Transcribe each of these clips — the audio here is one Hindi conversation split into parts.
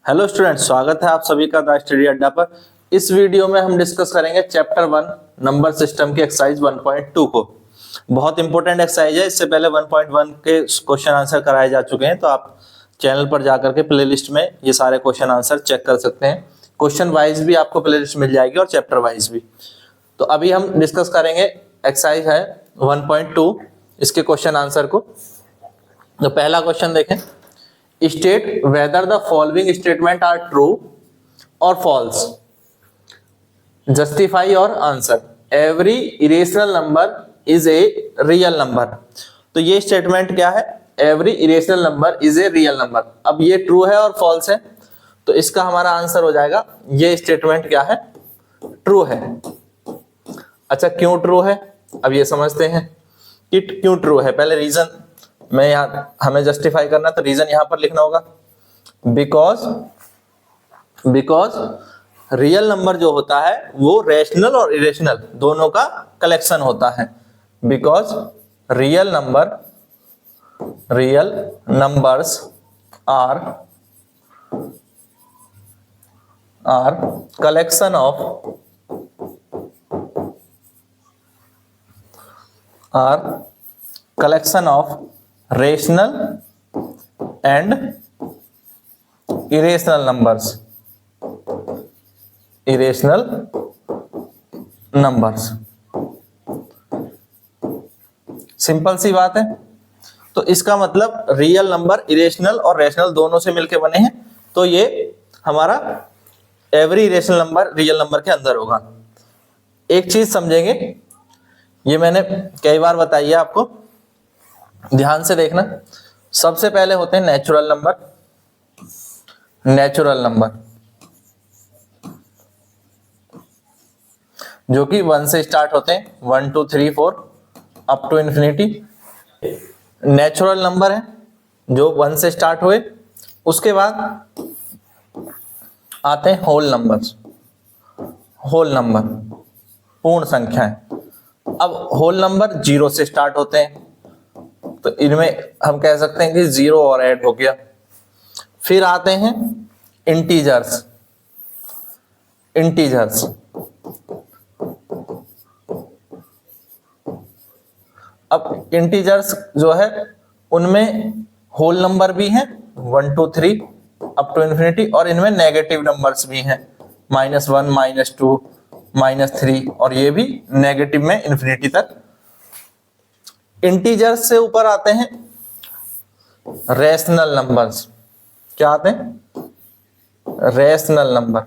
हेलो स्टूडेंट, स्वागत है आप सभी का द स्टडी अड्डा पर। इस वीडियो में हम डिस्कस करेंगे चैप्टर 1 नंबर सिस्टम की एक्सरसाइज 1.2 को। बहुत इंपॉर्टेंट एक्सरसाइज है। इससे पहले 1.1 के क्वेश्चन आंसर कराए जा चुके हैं, तो आप चैनल पर जाकर के प्लेलिस्ट में ये सारे क्वेश्चन आंसर चेक कर सकते हैं। क्वेश्चन वाइज भी आपको प्लेलिस्ट मिल जाएगी और चैप्टर वाइज भी। तो अभी हम डिस्कस करेंगे एक्सरसाइज है 1.2, इसके क्वेश्चन आंसर को। तो पहला क्वेश्चन देखें, state whether the following statement are true और फॉल्स, जस्टिफाई और answer. Every irrational number is a real number. तो ये स्टेटमेंट क्या है? Every irrational number is a real number. अब ये ट्रू है और फॉल्स है, तो इसका हमारा आंसर हो जाएगा ये स्टेटमेंट क्या है? ट्रू है। अच्छा, क्यों ट्रू है अब ये समझते हैं कि क्यों ट्रू है। पहले रीजन मैं यहाँ हमें जस्टिफाई करना, तो रीजन यहां पर लिखना होगा। बिकॉज रियल नंबर जो होता है वो रैशनल और इरेशनल दोनों का कलेक्शन होता है। Because real numbers are collection of rational and irrational numbers। Simple सी बात है। तो इसका मतलब रियल नंबर इरेशनल और रैशनल दोनों से मिलके बने हैं, तो ये हमारा every irrational number real number के अंदर होगा। एक चीज समझेंगे, ये मैंने कई बार बताई है आपको, ध्यान से देखना। सबसे पहले होते हैं नेचुरल नंबर जो कि 1 से स्टार्ट होते हैं, 1 2 3 4 up to infinity. Natural number है जो 1 से स्टार्ट हुए। उसके बाद आते हैं होल नंबर, पूर्ण संख्याएं। अब होल नंबर 0 से स्टार्ट होते हैं, तो इनमें हम कह सकते हैं कि 0 और ऐड हो गया। फिर आते हैं इंटीजर्स। अब इंटीजर्स जो है उनमें होल नंबर भी हैं 1 2 3 अप टू इंफिनिटी, और इनमें नेगेटिव नंबर्स भी हैं -1 -2 -3, और ये भी नेगेटिव में इंफिनिटी तक। इंटीजर्स से ऊपर आते हैं रैशनल नंबर्स। क्या आते हैं? Rational number.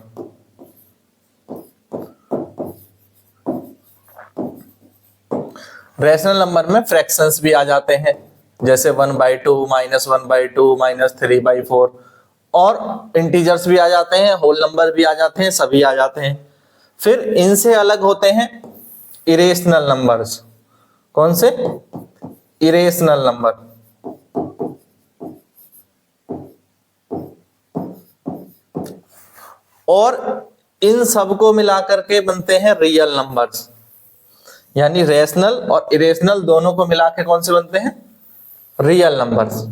रैशनल नंबर में फ्रैक्शंस भी आ जाते हैं, जैसे 1/2 -1/2 -3/4, और इंटीजर्स भी आ जाते हैं, होल नंबर भी आ जाते हैं, सभी आ जाते हैं। फिर इनसे अलग होते हैं इरेशनल नंबर्स। कौन से? Irrational number. और इन सबको मिलाकर के बनते हैं रियल नंबर्स। यानी रैशनल और इरेशनल दोनों को मिला के कौन से बनते हैं? Real numbers.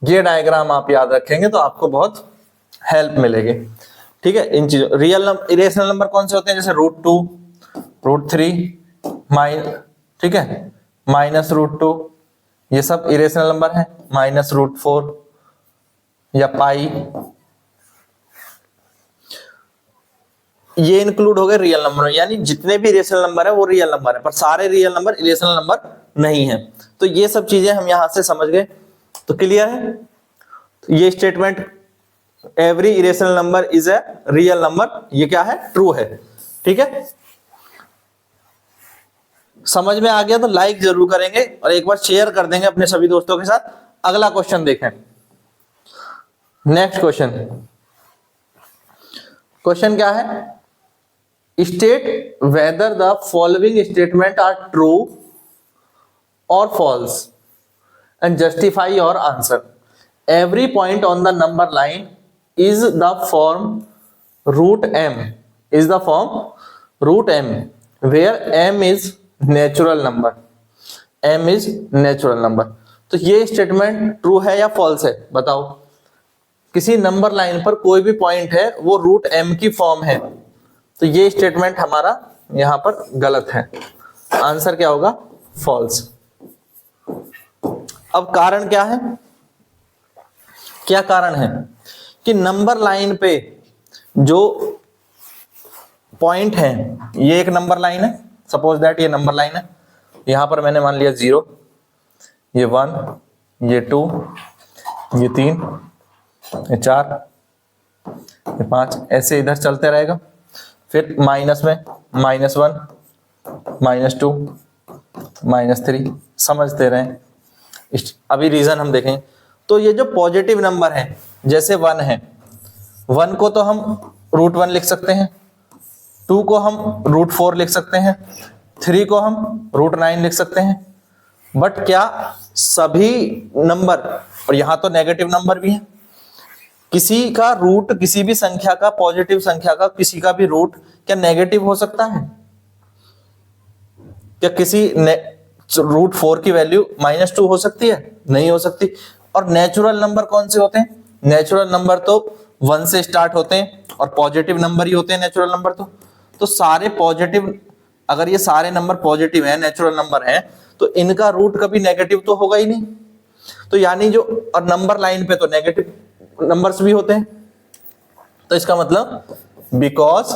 ये डायग्राम आप याद रखेंगे तो आपको बहुत हेल्प मिलेगी। ठीक है, इन चीजों इरेशनल नंबर कौन से होते हैं? जैसे √2 √3 ठीक है, -√2, ये सब इरेशनल नंबर है। -√4 या पाई, ये इंक्लूड हो गए रियल नंबर। यानी जितने भी इरेशनल नंबर है वो रियल नंबर है, पर सारे रियल नंबर इरेशनल नंबर नहीं है। तो ये सब चीजें हम यहां से समझ गए, तो क्लियर है। तो ये statement every irrational number is a real number, ये क्या है? ट्रू है। ठीक है, समझ में आ गया तो लाइक जरूर करेंगे और एक बार शेयर कर देंगे अपने सभी दोस्तों के साथ। अगला क्वेश्चन देखें। नेक्स्ट क्वेश्चन क्या है? State whether the following statement are true और false and justify your answer. Every point on the number line is the form √m, where m is natural number. तो ये स्टेटमेंट ट्रू है या फॉल्स है? बताओ। किसी नंबर लाइन पर कोई भी पॉइंट है वो रूट एम की फॉर्म है, तो ये स्टेटमेंट हमारा यहां पर गलत है। आंसर क्या होगा? फॉल्स। अब कारण क्या है? क्या कारण है कि नंबर लाइन पे जो पॉइंट है, ये एक नंबर लाइन है, सपोज दैट ये नंबर लाइन है, यहां पर मैंने मान लिया 0, ये 1, ये 2, ये 3, ये 4, ये 5, ऐसे इधर चलते रहेगा। फिर माइनस में -1, -2, -3, समझते रहे। अभी रीजन हम देखें तो ये जो पॉजिटिव नंबर है, जैसे 1 है, 1 को तो हम √1 लिख सकते हैं, 2 को हम √4 लिख सकते हैं, 3 को हम √9 लिख सकते हैं। बट क्या सभी नंबर, और यहां तो नेगेटिव नंबर भी है, किसी का रूट, किसी भी संख्या का, पॉजिटिव संख्या का किसी का भी रूट क्या नेगेटिव हो सकता है? क्या किसी √4 की वैल्यू -2 हो सकती है? नहीं हो सकती। और नेचुरल नंबर कौन से होते हैं? नेचुरल नंबर तो 1 से स्टार्ट होते हैं और पॉजिटिव नंबर ही होते हैं नेचुरल नंबर। तो सारे पॉजिटिव, अगर ये सारे नंबर पॉजिटिव है, नेचुरल नंबर है, तो इनका रूट कभी नेगेटिव तो होगा ही नहीं। तो यानी जो, और नंबर लाइन पे तो नेगेटिव नंबर्स भी होते हैं, तो इसका मतलब because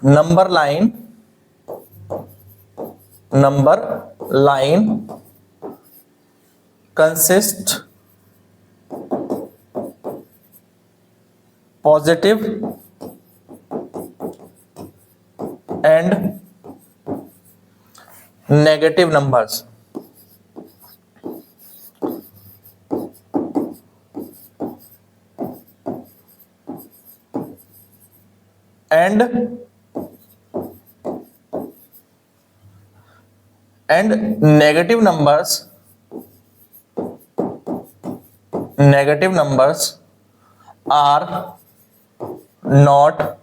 number line consist positive and negative numbers, and negative numbers are not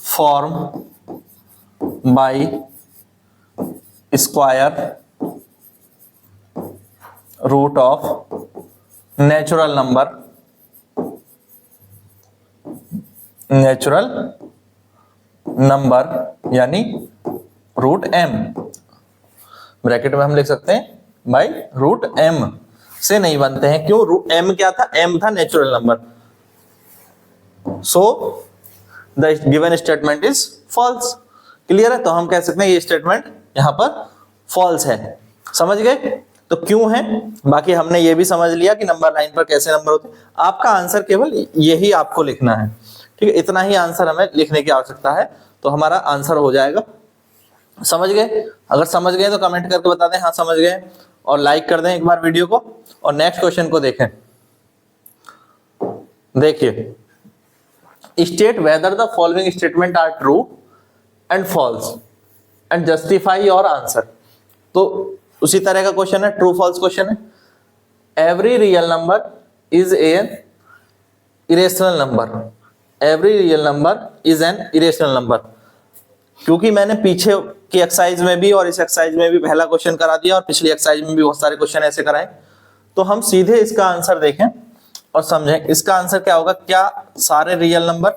formed by square root of natural number यानी √m, ब्रैकेट में हम लिख सकते हैं बाई √m से नहीं बनते हैं। क्यों? m क्या था? m था natural number. So the given statement is false. Clear है? तो हम कह सकते हैं ये स्टेटमेंट यहां पर फॉल्स है। समझ गए? तो क्यों है, बाकी हमने ये भी समझ लिया कि नंबर लाइन पर कैसे नंबर होते हैं। आपका आंसर केवल यही आपको लिखना है, ठीक है? इतना ही आंसर हमें लिखने की आवश्यकता है, तो हमारा आंसर हो जाएगा। समझ गए? अगर समझ गए तो कमेंट करके बता दें हाँ समझ गए, और लाइक कर दें एक बार वीडियो को। और नेक्स्ट क्वेश्चन को देखें। देखिए, state whether the following statement are true and false and justify your answer. तो उसी तरह का क्वेश्चन है, ट्रू फॉल्स क्वेश्चन है। Every real number is an irrational number. Every real number is an irrational number. क्योंकि मैंने पीछे की एक्सरसाइज में भी और इस एक्सरसाइज में भी पहला क्वेश्चन करा दिया, और पिछली एक्सरसाइज में भी बहुत सारे क्वेश्चन ऐसे कराए, तो हम सीधे इसका आंसर देखें और समझें। इसका आंसर क्या होगा? क्या सारे रियल नंबर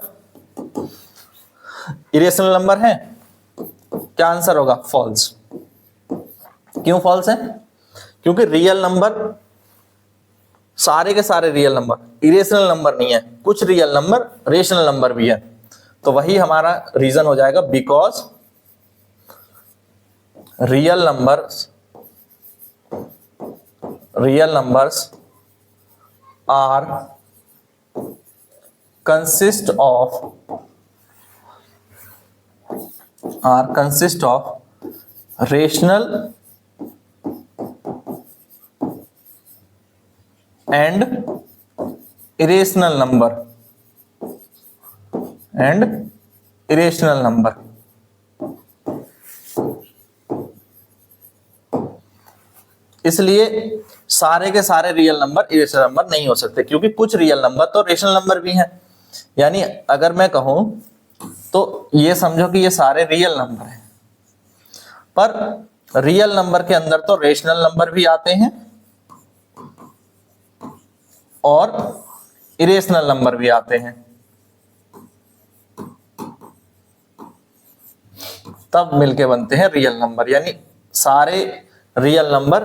इरेशनल नंबर हैं? क्या आंसर होगा? फॉल्स। क्यों फॉल्स है? क्योंकि रियल नंबर, सारे के सारे रियल नंबर इरेशनल नंबर नहीं है, कुछ रियल नंबर रेशनल नंबर भी है। तो वही हमारा रीजन हो जाएगा, because real numbers are consist of rational and irrational number. इसलिए सारे के सारे रियल नंबर इरेशनल नंबर नहीं हो सकते, क्योंकि कुछ रियल नंबर तो रेशनल नंबर भी हैं। यानी अगर मैं कहूं तो ये समझो कि ये सारे रियल नंबर हैं, पर रियल नंबर के अंदर तो रेशनल नंबर भी आते हैं और इरेशनल नंबर भी आते हैं, तब मिलके बनते हैं रियल नंबर। यानी सारे रियल नंबर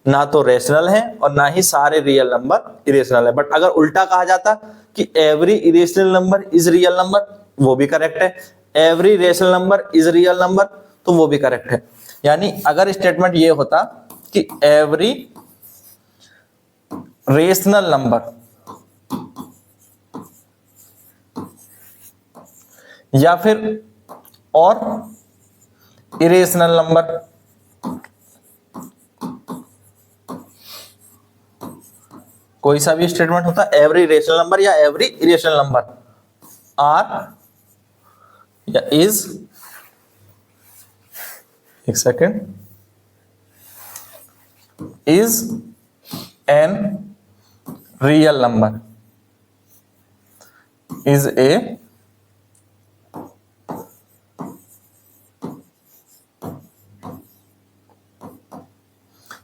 ना तो रेशनल हैं और ना ही सारे रियल नंबर इरेशनल है। बट अगर उल्टा कहा जाता कि every irrational number is real number, वो भी करेक्ट है। Every rational number is real number, तो वो भी करेक्ट है। यानी अगर स्टेटमेंट ये होता कि एवरी रेशनल नंबर या फिर और इरेशनल नंबर कोई सा भी स्टेटमेंट होता, एवरी रेशनल नंबर या एवरी इरेशनल नंबर आर या इज, एक second, is an real number, is ए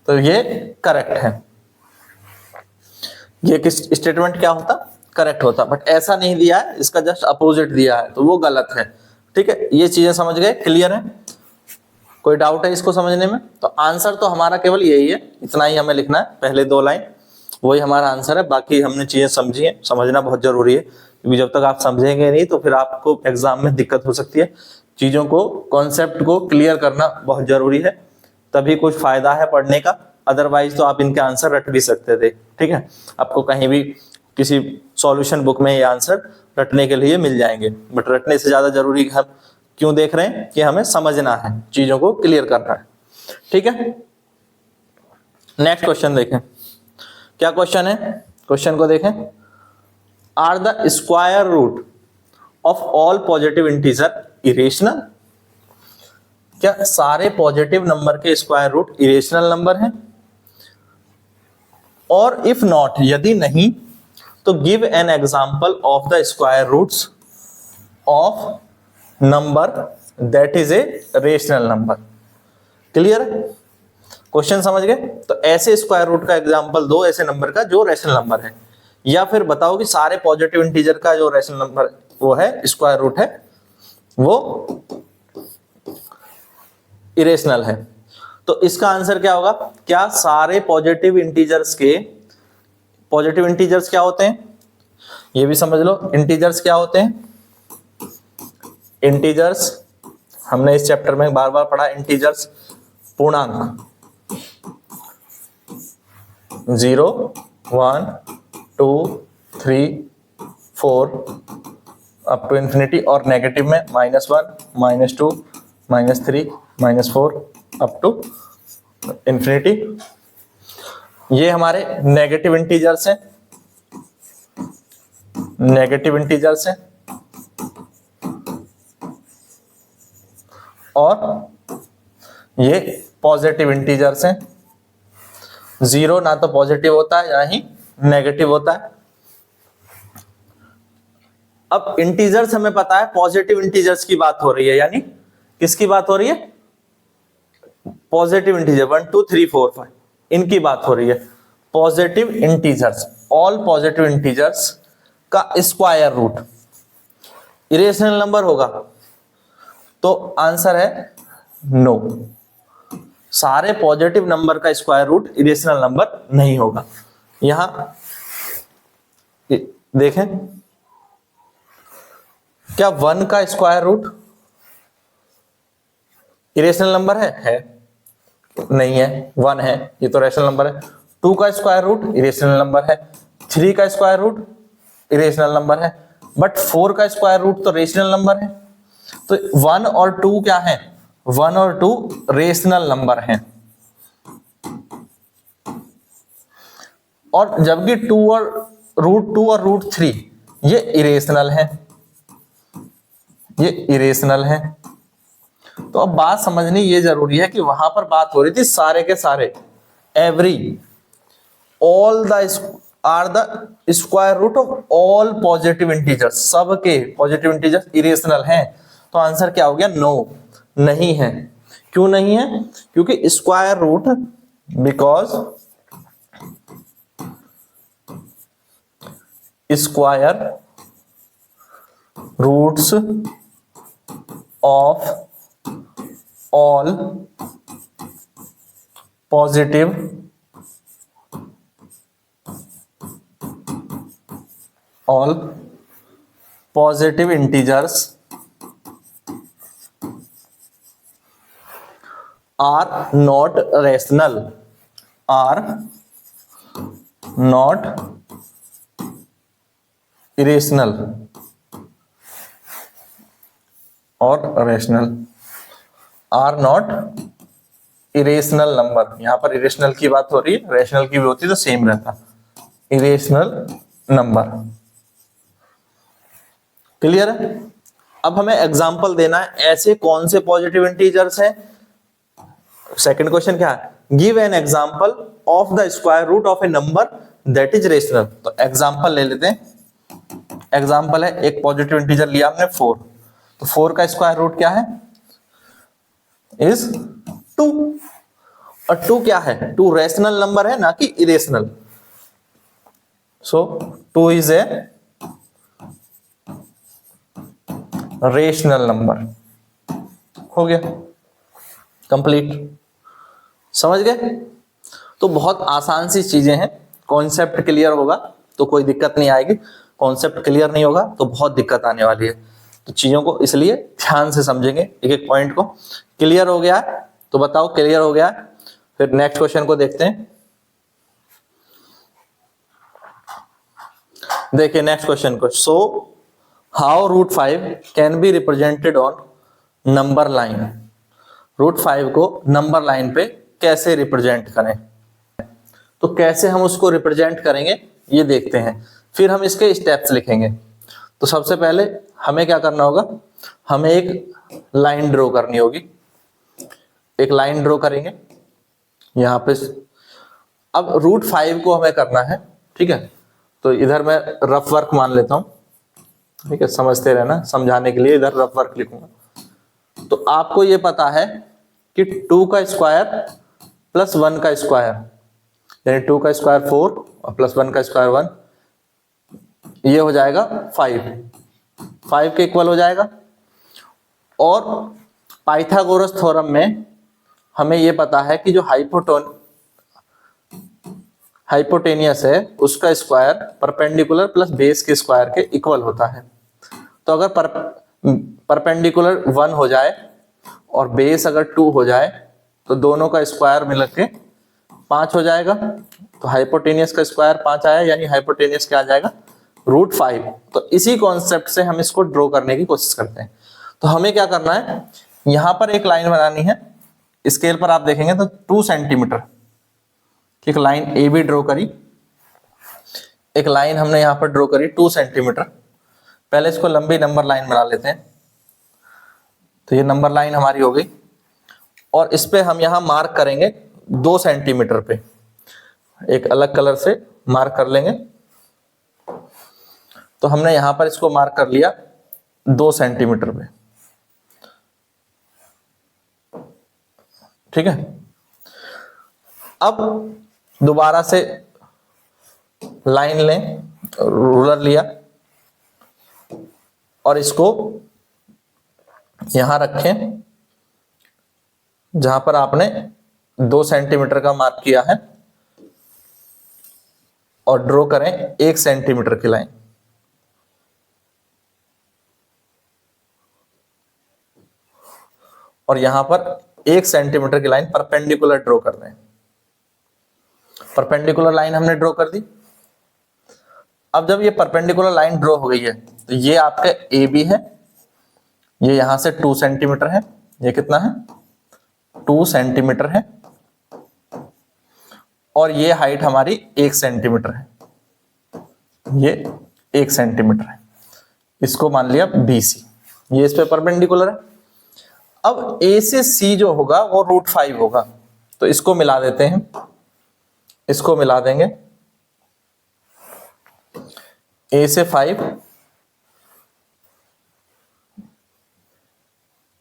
तो ये करेक्ट है। ये किस स्टेटमेंट क्या होता, करेक्ट होता। बट ऐसा नहीं दिया है, इसका जस्ट अपोजिट दिया है, तो वो गलत है। ठीक है, ये चीजें समझ गए, क्लियर है? कोई डाउट है इसको समझने में? तो आंसर तो हमारा केवल यही है, इतना ही हमें लिखना है, पहले 2 लाइन, वही हमारा आंसर है। बाकी हमने चीजें समझी है, समझना बहुत जरूरी है, क्योंकि जब तक आप समझेंगे नहीं तो फिर आपको एग्जाम में दिक्कत हो सकती है। चीजों को, कॉन्सेप्ट को क्लियर करना बहुत जरूरी है, तभी कुछ फायदा है पढ़ने का। अदरवाइज तो आप इनके आंसर रट भी सकते थे। ठीक है, आपको कहीं भी किसी सॉल्यूशन बुक में ये आंसर रटने के लिए मिल जाएंगे। बट रटने से ज्यादा जरूरी हम क्यों देख रहे हैं कि हमें समझना है, चीजों को क्लियर करना है। ठीक है, नेक्स्ट क्वेश्चन देखें। क्या क्वेश्चन है, क्वेश्चन को देखें। Are the square root of all positive integer irrational? क्या सारे पॉजिटिव नंबर के स्क्वायर रूट इरेशनल नंबर हैं? और इफ नॉट, यदि नहीं, तो give an example of the square roots of number that is a rational number. Clear है, क्वेश्चन समझ गए? तो ऐसे स्क्वायर रूट का एग्जांपल दो, ऐसे नंबर का जो रेशनल नंबर है, या फिर बताओ कि सारे पॉजिटिव इंटीजर का जो रेशनल नंबर वो है, स्क्वायर रूट है, वो इरेशनल है। तो इसका आंसर क्या होगा? क्या सारे पॉजिटिव इंटीजर्स क्या होते हैं, ये भी समझ लो। इंटीजर्स क्या होते हैं? इंटीजर्स हमने इस चैप्टर में बार बार पढ़ा, इंटीजर्स पूर्णांक 0 1 2 3 4 अप टू इंफिनिटी, और नेगेटिव में -1 -2 -3 -4 अप टू इंफिनिटी। ये हमारे नेगेटिव इंटीजर्स हैं, नेगेटिव इंटीजर्स हैं। और ये पॉजिटिव इंटीजर्स हैं। 0 ना तो पॉजिटिव होता है ना ही नेगेटिव होता है। अब इंटीजर्स हमें पता है, पॉजिटिव इंटीजर्स की बात हो रही है, यानी किसकी बात हो रही है? पॉजिटिव इंटीजर 1 2 3 4 5 इनकी बात हो रही है। Positive integers, all positive integers का स्क्वायर रूट इरेशनल नंबर होगा? तो आंसर है नो, सारे पॉजिटिव नंबर का स्क्वायर रूट इरेशनल नंबर नहीं होगा। यहां देखें, क्या 1 का स्क्वायर रूट इरेशनल नंबर है? नहीं है, 1 है, ये तो रेशनल नंबर है। 2 का स्क्वायर रूट इरेशनल नंबर है। 3 का स्क्वायर रूट इरेशनल नंबर है। बट 4 का स्क्वायर रूट तो रेशनल नंबर है। तो 1 और 2 क्या है? 1 और 2 रेशनल नंबर हैं। और जबकि 2 और रूट 3 ये इरेशनल है, ये इरेशनल है। तो अब बात समझनी ये जरूरी है कि वहां पर बात हो रही थी सारे के सारे, every, all the are the square root of all positive integers, सबके पॉजिटिव इंटीजर्स इरेशनल हैं। तो आंसर क्या हो गया? नो, नहीं है। क्यों नहीं है? क्योंकि square roots of all positive integers are not rational irrational और rational are not irrational number. यहां पर irrational की बात हो रही है, rational की भी होती तो सेम रहता, irrational नंबर। क्लियर है? अब हमें एग्जांपल देना है, ऐसे कौन से पॉजिटिव इंटीजर्स हैं। सेकंड क्वेश्चन क्या है, give an example of the square root of a number that is rational. तो एग्जांपल ले लेते हैं। एग्जांपल है, एक पॉजिटिव इंटीजर लिया हमने 4, तो 4 का स्क्वायर रूट क्या है, इज 2। और 2 क्या है, 2 रेशनल नंबर है ना कि irrational. So 2 is a rational number. हो गया कंप्लीट। समझ गए? तो बहुत आसान सी चीजें हैं, कॉन्सेप्ट क्लियर होगा तो कोई दिक्कत नहीं आएगी, कॉन्सेप्ट क्लियर नहीं होगा तो बहुत दिक्कत आने वाली है। तो चीजों को इसलिए ध्यान से समझेंगे, एक एक पॉइंट को। क्लियर हो गया है तो बताओ क्लियर हो गया है। फिर नेक्स्ट क्वेश्चन को देखते हैं। देखिए नेक्स्ट क्वेश्चन को, so how root 5 can be represented on number line. Root 5 को नंबर लाइन पे कैसे रिप्रेजेंट करें, तो कैसे हम उसको रिप्रेजेंट करेंगे ये देखते हैं, फिर हम इसके स्टेप्स लिखेंगे। तो सबसे पहले हमें क्या करना होगा, हमें एक लाइन ड्रॉ करनी होगी। एक लाइन ड्रॉ करेंगे यहाँ पे। अब रूट 5 को हमें करना है, ठीक है। तो इधर मैं रफ वर्क मान लेता हूँ, ठीक है, समझते रहना, समझाने के लिए इधर रफ वर्क लिखूंगा। तो आपको ये पता है कि 2 का स्क्वायर प्लस 1 का स्क्वायर, यानी 2 का स्क्वायर 4 और प्लस 1 का स्क्वायर 1, ये हो जाएगा 5 के इक्वल हो जाएगा। और पाइथागोरस थ्योरम में हमें ये पता है कि जो हाइपोटेनियस है उसका स्क्वायर परपेंडिकुलर प्लस बेस के स्क्वायर के इक्वल होता है। तो अगर परपेंडिकुलर 1 हो जाए और बेस अगर 2 हो जाए तो दोनों का स्क्वायर मिलकर के 5 हो जाएगा। तो हाइपोटेनियस का स्क्वायर 5 आया, यानी हाइपोटेनियस क्या आ जाएगा, रूट 5। तो इसी कॉन्सेप्ट से हम इसको ड्रॉ करने की कोशिश करते हैं। तो हमें क्या करना है, यहां पर एक लाइन बनानी है। स्केल पर आप देखेंगे तो 2 सेंटीमीटर एक लाइन ए बी ड्रॉ करी। एक लाइन हमने यहां पर ड्रॉ करी 2 सेंटीमीटर। पहले इसको लंबी नंबर लाइन बना लेते हैं। तो ये नंबर लाइन हमारी हो गई, और इस पे हम यहां मार्क करेंगे 2 सेंटीमीटर पे, एक अलग कलर से मार्क कर लेंगे। तो हमने यहां पर इसको मार्क कर लिया 2 सेंटीमीटर पे, ठीक है। अब दोबारा से लाइन लें, रूलर लिया और इसको यहां रखें जहां पर आपने 2 सेंटीमीटर का मार्क किया है, और ड्रॉ करें 1 सेंटीमीटर की लाइन। और यहां पर 1 सेंटीमीटर की लाइन परपेंडिकुलर ड्रॉ कर रहे हैं। परपेंडिकुलर लाइन हमने ड्रॉ कर दी। अब जब ये परपेंडिकुलर लाइन ड्रॉ हो गई है तो ये आपका ए बी है, ये यहां से 2 सेंटीमीटर है, ये कितना है 2 सेंटीमीटर है, और ये हाइट हमारी 1 सेंटीमीटर है, ये 1 सेंटीमीटर है। इसको मान लिया BC, ये इस पे परपेंडिकुलर है। अब A से C जो होगा वो रूट 5 होगा, तो इसको मिला देते हैं, इसको मिला देंगे। A से 5,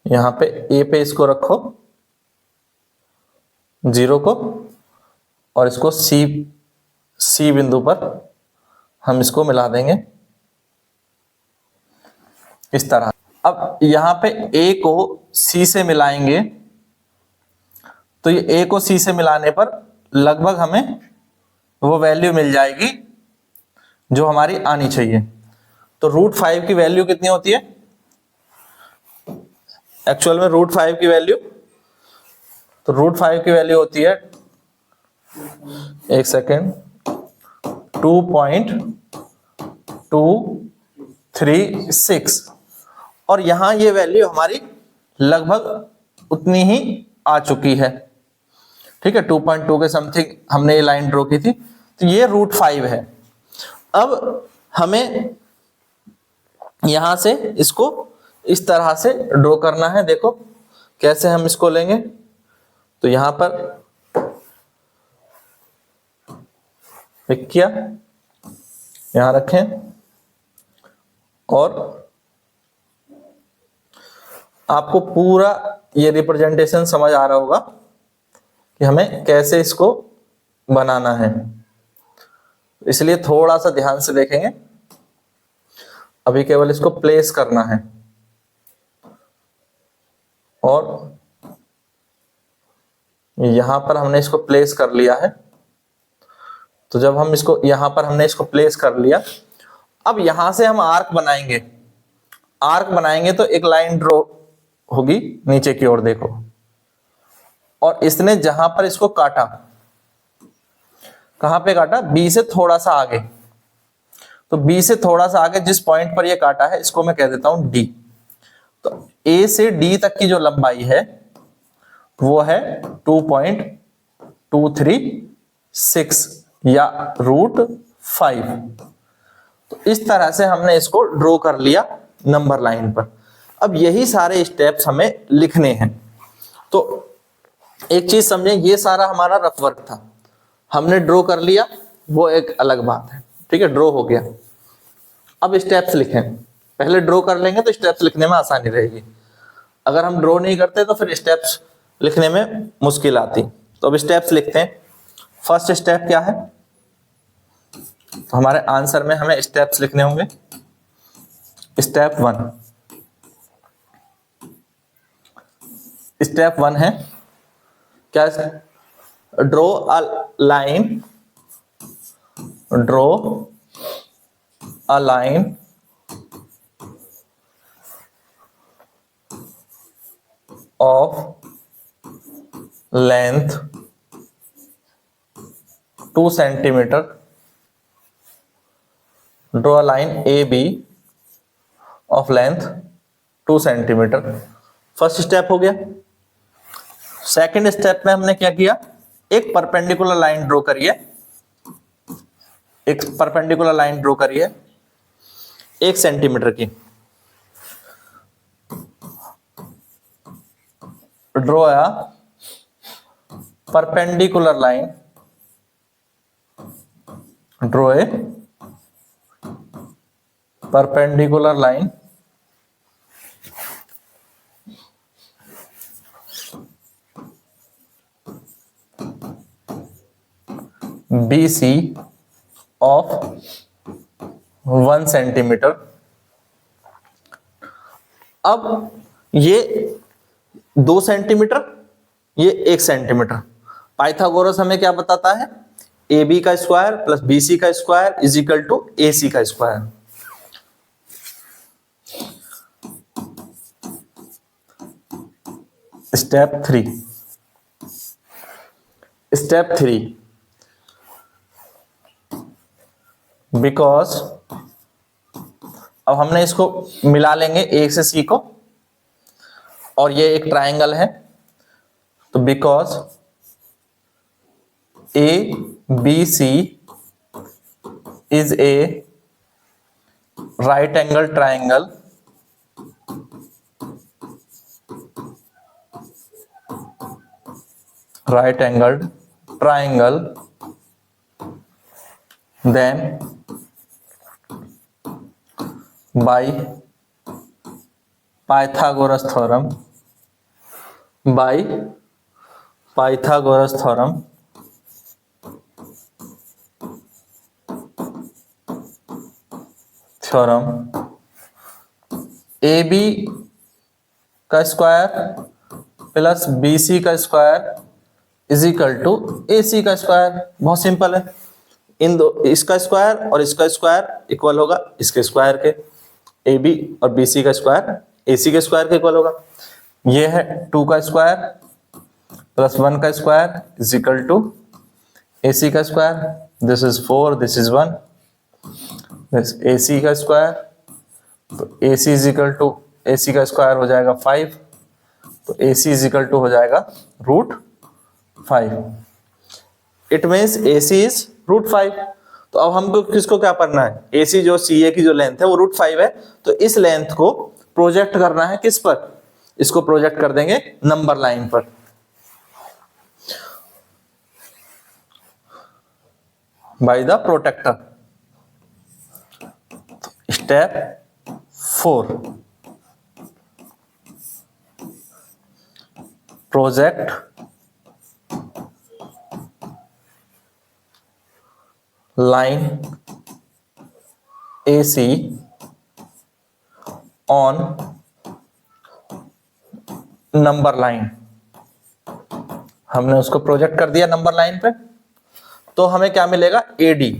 यहां पे A पे इसको रखो 0 को, और इसको C बिंदु पर हम इसको मिला देंगे इस तरह। अब यहां पे a को c से मिलाएंगे तो ये a को c से मिलाने पर लगभग हमें वो वैल्यू मिल जाएगी जो हमारी आनी चाहिए। तो √5 की वैल्यू कितनी होती है एक्चुअल में? √5 की वैल्यू, तो √5 की वैल्यू होती है, एक सेकेंड, 2.236 और यहां ये वैल्यू हमारी लगभग उतनी ही आ चुकी है। ठीक है, 2.2 के समथिंग हमने ये लाइन ड्रॉ की थी, तो ये √5 है। अब हमें यहां से इसको इस तरह से ड्रॉ करना है। देखो कैसे हम इसको लेंगे, तो यहां पर पिक किया, यहां रखें और आपको पूरा ये रिप्रेजेंटेशन समझ आ रहा होगा कि हमें कैसे इसको बनाना है, इसलिए थोड़ा सा ध्यान से देखेंगे। अभी केवल इसको प्लेस करना है और यहां पर हमने इसको प्लेस कर लिया है। तो जब हम इसको यहां पर हमने इसको प्लेस कर लिया, अब यहां से हम आर्क बनाएंगे। आर्क बनाएंगे तो एक लाइन ड्रॉ होगी नीचे की ओर, देखो, और इसने जहां पर इसको काटा, कहां पे काटा? बी से थोड़ा सा आगे। तो बी से थोड़ा सा आगे जिस पॉइंट पर ये काटा है इसको मैं कह देता हूं डी। तो ए से डी तक की जो लंबाई है वो है 2.236 या √5। तो इस तरह से हमने इसको ड्रॉ कर लिया नंबर लाइन पर। अब यही सारे स्टेप्स हमें लिखने हैं। तो एक चीज समझें, ये सारा हमारा रफ वर्क था, हमने ड्रॉ कर लिया, वो एक अलग बात है। ठीक है, ड्रॉ हो गया। अब स्टेप्स लिखें। पहले ड्रॉ कर लेंगे तो स्टेप्स लिखने में आसानी रहेगी। अगर हम ड्रॉ नहीं करते तो फिर स्टेप्स लिखने में मुश्किल आती। तो अब स्टेप्स लिखते हैं। फर्स्ट स्टेप क्या है? तो हमारे आंसर में हमें स्टेप्स लिखने होंगे। स्टेप 1, स्टेप 1 है क्या? Draw a line, draw a line of length 2 centimeter. Draw a line AB of length 2 centimeter. First step हो गया। सेकंड स्टेप में हमने क्या किया? एक परपेंडिकुलर लाइन ड्रॉ करिए, एक परपेंडिकुलर लाइन ड्रॉ करिए 1 सेंटीमीटर की। Draw a perpendicular line, draw a perpendicular line BC of 1 centimetre. अब ये 2 सेंटीमीटर, ये 1 सेंटीमीटर। पाइथागोरस हमें क्या बताता है? AB का स्क्वायर प्लस BC का square is equal to AC का स्क्वायर। स्टेप 3, स्टेप 3, बिकॉज अब हमने इसको मिला लेंगे A से C को, और ये एक ट्रायंगल है, तो because ABC is a right angle triangle, right angled triangle, then by Pythagoras theorem, by Pythagoras theorem theorem AB का स्क्वायर प्लस BC का square is equal to AC का स्क्वायर। बहुत सिंपल है, इन दो, इसका स्क्वायर और इसका स्क्वायर इक्वल होगा इसके स्क्वायर के। AB और BC का स्क्वायर AC के स्क्वायर के इक्वल होगा। ये है 2 का स्क्वायर प्लस 1 का square is equal to AC का square. This is 4, this is 1, this AC का स्क्वायर, तो AC is equal to AC का स्क्वायर हो जाएगा 5, तो AC इज इक्वल टू हो जाएगा √5। It means AC is √5। तो अब हमको किसको क्या करना है, AC जो CA की जो लेंथ है वो √5 है, तो इस लेंथ को प्रोजेक्ट करना है किस पर, इसको प्रोजेक्ट कर देंगे नंबर लाइन पर। By the protractor. Step 4, project line AC on number line. हमने उसको प्रोजेक्ट कर दिया नंबर लाइन पे, तो हमें क्या मिलेगा, AD।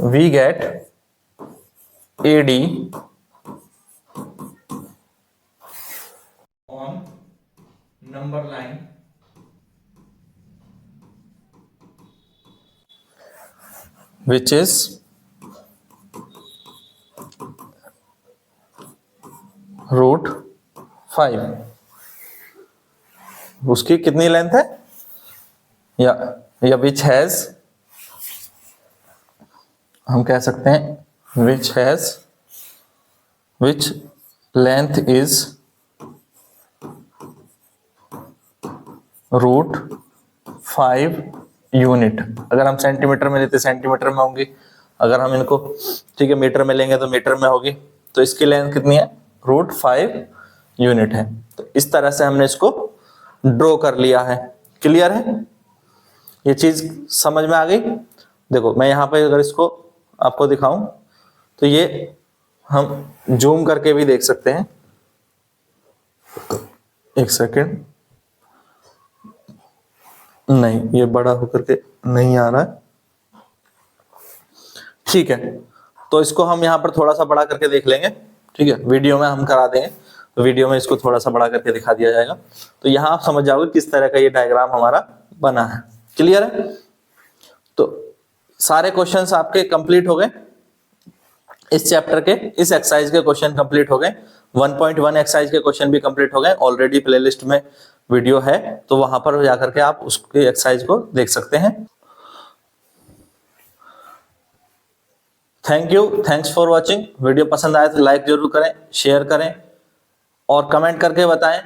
We get AD on number line which is √5। उसकी कितनी लेंथ है, या विच हैज, हम कह सकते हैं विच लेंथ इज √5 यूनिट। अगर हम सेंटीमीटर में लेते सेंटीमीटर में होंगी, अगर हम इनको ठीक है मीटर में लेंगे तो मीटर में होगी। तो इसकी लेंथ कितनी है, √5 यूनिट है। तो इस तरह से हमने इसको ड्रॉ कर लिया है। क्लियर है, ये चीज समझ में आ गई। देखो मैं यहाँ पे अगर इसको आपको दिखाऊं तो ये हम जूम करके भी देख सकते हैं। एक सेकेंड, नहीं ये बड़ा होकर के नहीं आ रहा है, ठीक है। तो इसको हम यहाँ पर थोड़ा सा बड़ा करके देख लेंगे, ठीक है। वीडियो में हम करा देंगे, तो वीडियो में इसको थोड़ा सा बड़ा करके दिखा दिया जाएगा। तो यहाँ आप समझ जाओगे किस तरह का ये डायग्राम हमारा बना है। क्लियर है, तो सारे क्वेश्चंस आपके कंप्लीट हो गए। इस चैप्टर के इस एक्सरसाइज के क्वेश्चन कंप्लीट हो गए। 1.1 एक्सरसाइज के क्वेश्चन भी कंप्लीट हो गए। ऑलरेडी प्लेलिस्ट में वीडियो है, तो वहां पर जाकर के आप उसके एक्सरसाइज को देख सकते हैं। Thank you, thanks for watching. Video पसंद आए तो लाइक जरूर करें, शेयर करें और कमेंट करके बताएं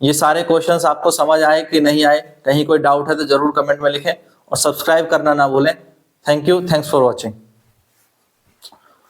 ये सारे क्वेश्चंस आपको समझ आए कि नहीं आए। कहीं कोई डाउट है तो जरूर कमेंट में लिखें और सब्सक्राइब करना ना भूलें। Thank you, thanks for watching.